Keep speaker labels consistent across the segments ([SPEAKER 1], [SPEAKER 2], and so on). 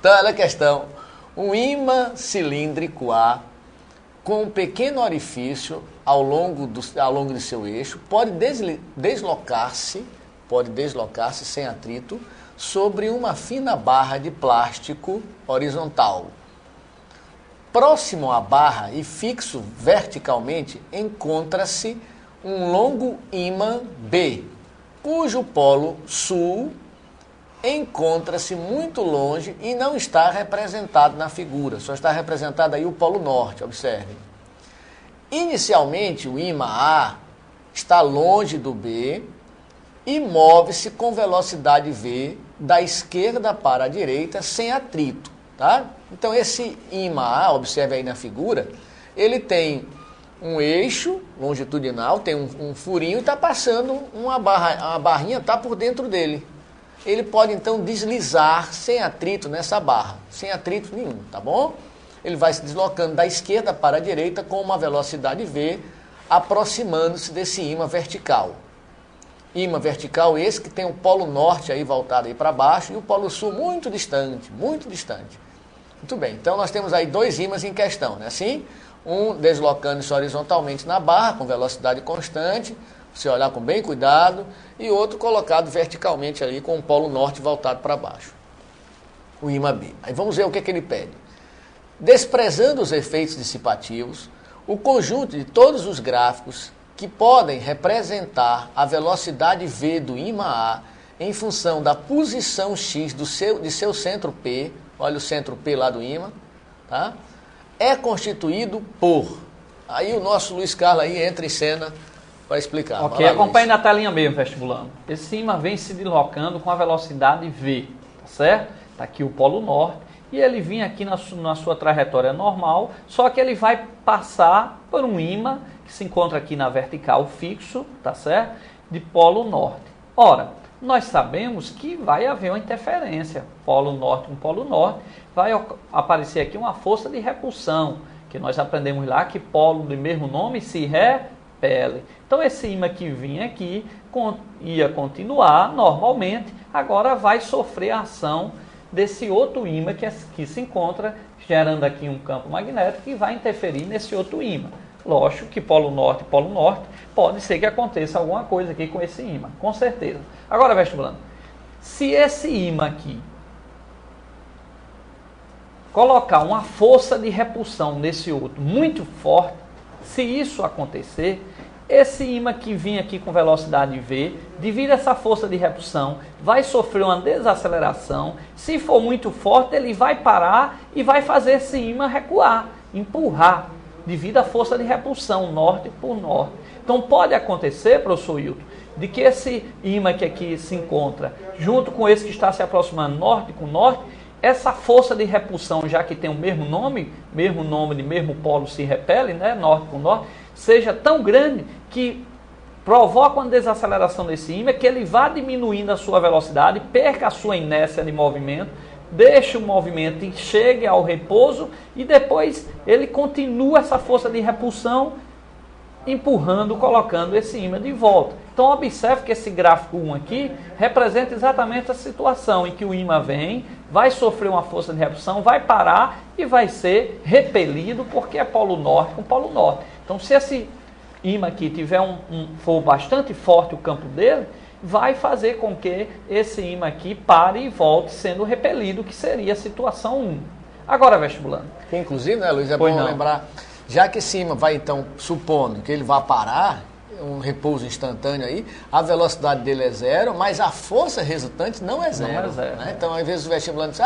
[SPEAKER 1] Então, olha a questão. Um ímã cilíndrico A com um pequeno orifício ao longo de seu eixo pode deslocar-se sem atrito sobre uma fina barra de plástico horizontal. Próximo à barra e fixo verticalmente encontra-se um longo ímã B, cujo polo sul encontra-se muito longe e não está representado na figura, só está representado aí o polo norte, observe. Inicialmente, o ímã A está longe do B e move-se com velocidade V da esquerda para a direita sem atrito, tá? Então, esse ímã A, observe aí na figura, ele tem um eixo longitudinal, tem um furinho e está passando uma barra, a barrinha está por dentro dele. Ele pode, então, deslizar sem atrito nessa barra, sem atrito nenhum, tá bom? Ele vai se deslocando da esquerda para a direita com uma velocidade V, aproximando-se desse ímã vertical. Ímã vertical esse que tem o polo norte aí voltado aí para baixo e o polo sul muito distante, muito distante. Muito bem, então nós temos aí dois ímãs em questão, né? Assim, um deslocando-se horizontalmente na barra com velocidade constante, você olhar com bem cuidado, e outro colocado verticalmente ali com o polo norte voltado para baixo, o ímã B. Aí vamos ver o que ele pede. Desprezando os efeitos dissipativos, o conjunto de todos os gráficos que podem representar a velocidade V do ímã A em função da posição X de seu centro P, olha o centro P lá do ímã, tá? É constituído por... Aí o nosso Luiz Carlos aí entra em cena para explicar.
[SPEAKER 2] Ok, acompanhe na telinha mesmo, vestibulando. Esse ímã vem se deslocando com a velocidade V, tá certo? Está aqui o polo norte. E ele vinha aqui na sua trajetória normal, só que ele vai passar por um ímã que se encontra aqui na vertical fixo, tá certo? De polo norte. Ora, nós sabemos que vai haver uma interferência, polo norte com polo norte, vai aparecer aqui uma força de repulsão, que nós aprendemos lá que polo do mesmo nome se repele. Então esse ímã que vinha aqui ia continuar normalmente, agora vai sofrer a ação desse outro ímã que se encontra gerando aqui um campo magnético que vai interferir nesse outro ímã. Lógico que polo norte, pode ser que aconteça alguma coisa aqui com esse ímã, com certeza. Agora, vestibulando, se esse ímã aqui colocar uma força de repulsão nesse outro muito forte, se isso acontecer, esse ímã que vinha aqui com velocidade V, devido a essa força de repulsão, vai sofrer uma desaceleração. Se for muito forte, ele vai parar e vai fazer esse ímã recuar, empurrar, devido à força de repulsão, norte por norte. Então pode acontecer, professor Wilton, de que esse ímã que aqui se encontra, junto com esse que está se aproximando norte com norte, essa força de repulsão, já que tem o mesmo nome de mesmo polo se repele, né, norte com norte, seja tão grande que provoca uma desaceleração desse ímã, que ele vá diminuindo a sua velocidade, perca a sua inércia de movimento, deixe o movimento e chegue ao repouso, e depois ele continua essa força de repulsão, empurrando, colocando esse ímã de volta. Então observe que esse gráfico 1 aqui representa exatamente a situação em que o ímã vem, vai sofrer uma força de repulsão, vai parar e vai ser repelido, porque é polo norte com polo norte. Então se esse ímã aqui tiver for bastante forte o campo dele, vai fazer com que esse ímã aqui pare e volte sendo repelido, que seria a situação 1. Agora, vestibulando.
[SPEAKER 1] Inclusive, né, Luiz, é bom lembrar, já que esse ímã vai, então, supondo que ele vai parar, um repouso instantâneo aí, a velocidade dele é zero, mas a força resultante não é zero. Não é zero, né? Então, às vezes o vestibulando diz,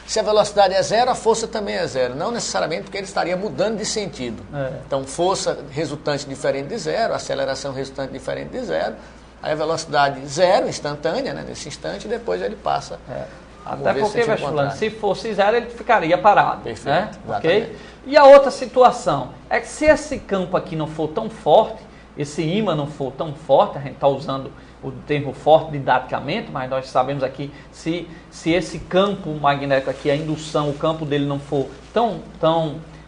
[SPEAKER 1] se a velocidade é zero, a força também é zero. Não necessariamente, porque ele estaria mudando de sentido. Então, força resultante diferente de zero, aceleração resultante diferente de zero, aí a velocidade zero, instantânea, né, nesse instante, e depois ele passa.
[SPEAKER 2] Até porque, vestibulando, se fosse zero, ele ficaria parado.
[SPEAKER 1] Perfeito,
[SPEAKER 2] né? Okay? E a outra situação é que se esse campo aqui não for tão forte, esse ímã não for tão forte, a gente está usando o termo forte didaticamente, mas nós sabemos aqui, se esse campo magnético aqui, a indução, o campo dele não for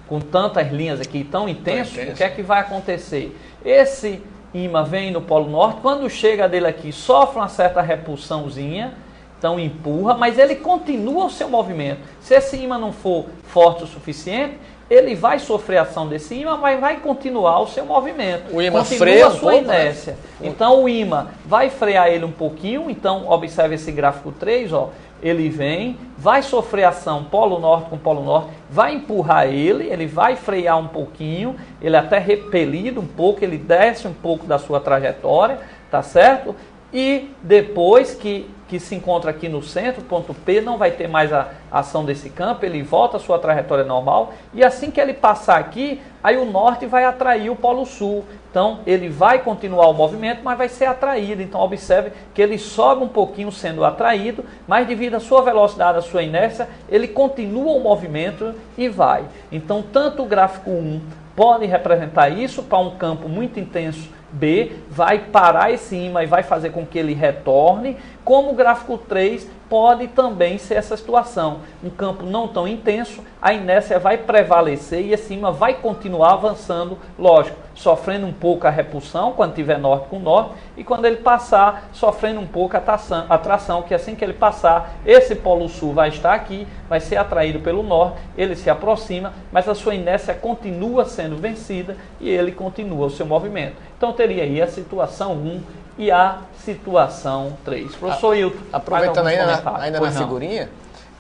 [SPEAKER 2] com tantas linhas aqui, tão intenso, o que é que vai acontecer? Esse ímã vem no polo norte, quando chega dele aqui, sofre uma certa repulsãozinha, então empurra, mas ele continua o seu movimento. Se esse ímã não for forte o suficiente, ele vai sofrer a ação desse ímã, mas vai continuar o seu movimento.
[SPEAKER 1] O ímã
[SPEAKER 2] continua
[SPEAKER 1] freia
[SPEAKER 2] a sua inércia. Então o ímã vai frear ele um pouquinho, então observe esse gráfico 3, ó. Ele vem, vai sofrer ação polo norte com polo norte, vai empurrar ele vai frear um pouquinho, ele até repelido um pouco, ele desce um pouco da sua trajetória, tá certo? E depois que se encontra aqui no centro, ponto P, não vai ter mais a ação desse campo, ele volta à sua trajetória normal, e assim que ele passar aqui, aí o norte vai atrair o polo sul. Então ele vai continuar o movimento, mas vai ser atraído. Então observe que ele sobe um pouquinho sendo atraído, mas devido à sua velocidade, à sua inércia, ele continua o movimento e vai. Então tanto o gráfico 1 pode representar isso para um campo muito intenso B, vai parar esse ímã e vai fazer com que ele retorne, como o gráfico 3 pode também ser essa situação. Um campo não tão intenso, a inércia vai prevalecer e esse ímã vai continuar avançando, lógico, sofrendo um pouco a repulsão quando tiver norte com norte, e quando ele passar, sofrendo um pouco a atração, que assim que ele passar, esse polo sul vai estar aqui, vai ser atraído pelo norte, ele se aproxima, mas a sua inércia continua sendo vencida e ele continua o seu movimento. Então teria aí a situação 1 e a situação 3. Professor Hilton,
[SPEAKER 1] aproveitando ainda na figurinha,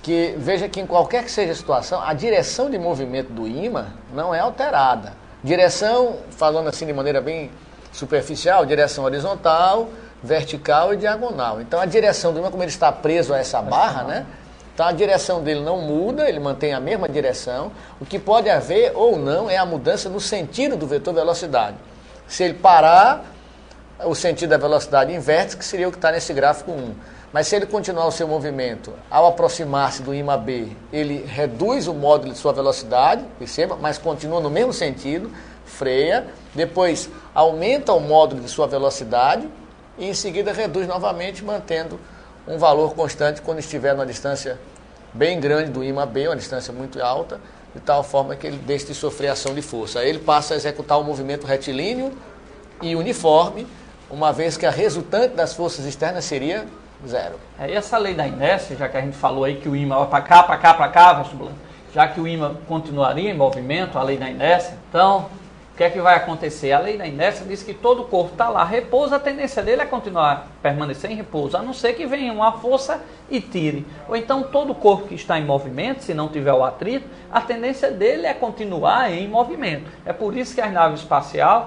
[SPEAKER 1] que veja que em qualquer que seja a situação, a direção de movimento do ímã não é alterada. Direção, falando assim de maneira bem superficial, direção horizontal, vertical e diagonal. Então a direção do ímã, como ele está preso a essa barra, né? Então a direção dele não muda, ele mantém a mesma direção. O que pode haver ou não é a mudança no sentido do vetor velocidade. Se ele parar, o sentido da velocidade inverte, que seria o que está nesse gráfico 1. Mas se ele continuar o seu movimento, ao aproximar-se do ímã B, ele reduz o módulo de sua velocidade, perceba, mas continua no mesmo sentido, freia, depois aumenta o módulo de sua velocidade e em seguida reduz novamente, mantendo um valor constante quando estiver numa distância bem grande do ímã B, uma distância muito alta, de tal forma que ele deixe de sofrer ação de força. Aí ele passa a executar um movimento retilíneo e uniforme, uma vez que a resultante das forças externas seria zero.
[SPEAKER 2] E essa lei da inércia, já que a gente falou aí que o ímã vai para cá, vestibular, já que o ímã continuaria em movimento, a lei da inércia, então, o que é que vai acontecer? A lei da inércia diz que todo o corpo está lá, repousa, a tendência dele é continuar, permanecer em repouso, a não ser que venha uma força e tire. Ou então todo o corpo que está em movimento, se não tiver o atrito, a tendência dele é continuar em movimento. É por isso que as naves espaciais,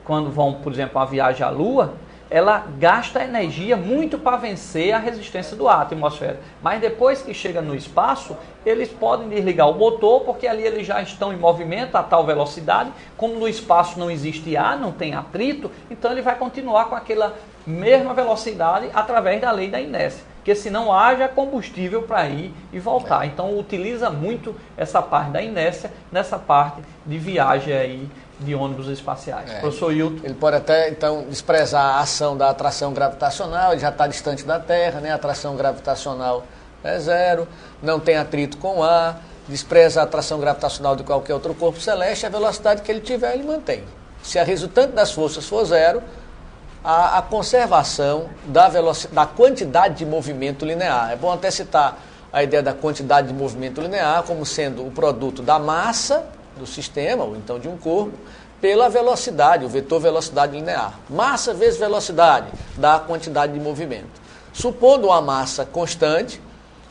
[SPEAKER 2] quando vão, por exemplo, uma viagem à Lua, ela gasta energia muito para vencer a resistência do ar, atmosfera. Mas depois que chega no espaço, eles podem desligar o motor, porque ali eles já estão em movimento a tal velocidade. Como no espaço não existe ar, não tem atrito, então ele vai continuar com aquela mesma velocidade através da lei da inércia. Porque se não haja combustível para ir e voltar. Então utiliza muito essa parte da inércia nessa parte de viagem aí de ônibus espaciais. Professor Hilton.
[SPEAKER 1] Ele pode até, então, desprezar a ação da atração gravitacional, ele já está distante da Terra, né? A atração gravitacional é zero, não tem atrito com o ar, despreza a atração gravitacional de qualquer outro corpo celeste, a velocidade que ele tiver, ele mantém. Se a resultante das forças for zero, a conservação da quantidade de movimento linear. É bom até citar a ideia da quantidade de movimento linear como sendo o produto da massa do sistema, ou então de um corpo, pela velocidade, o vetor velocidade linear. Massa vezes velocidade dá a quantidade de movimento. Supondo uma massa constante,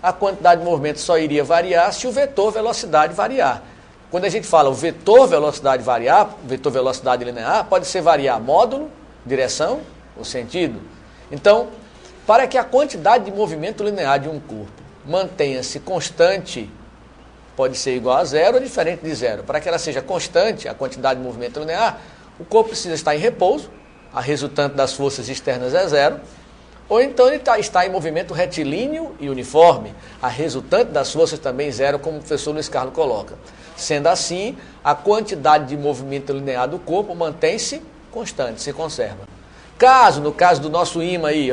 [SPEAKER 1] a quantidade de movimento só iria variar se o vetor velocidade variar. Quando a gente fala o vetor velocidade variar, vetor velocidade linear, pode ser variar módulo, direção ou sentido. Então, para que a quantidade de movimento linear de um corpo mantenha-se constante, pode ser igual a zero ou diferente de zero. Para que ela seja constante, a quantidade de movimento linear, o corpo precisa estar em repouso, a resultante das forças externas é zero, ou então ele está em movimento retilíneo e uniforme, a resultante das forças também zero, como o professor Luiz Carlos coloca. Sendo assim, a quantidade de movimento linear do corpo mantém-se constante, se conserva. Caso, no caso do nosso ímã aí,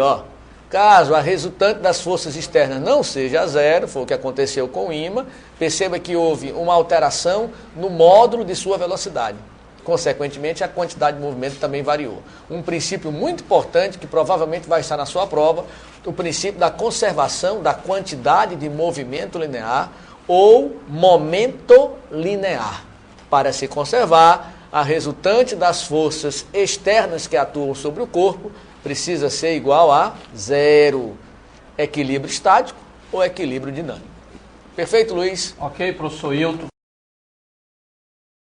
[SPEAKER 1] caso a resultante das forças externas não seja zero, foi o que aconteceu com o ímã, perceba que houve uma alteração no módulo de sua velocidade. Consequentemente, a quantidade de movimento também variou. Um princípio muito importante, que provavelmente vai estar na sua prova, o princípio da conservação da quantidade de movimento linear ou momento linear. Para se conservar, a resultante das forças externas que atuam sobre o corpo precisa ser igual a zero. Equilíbrio estático ou equilíbrio dinâmico. Perfeito, Luiz?
[SPEAKER 2] Ok, professor Hilton.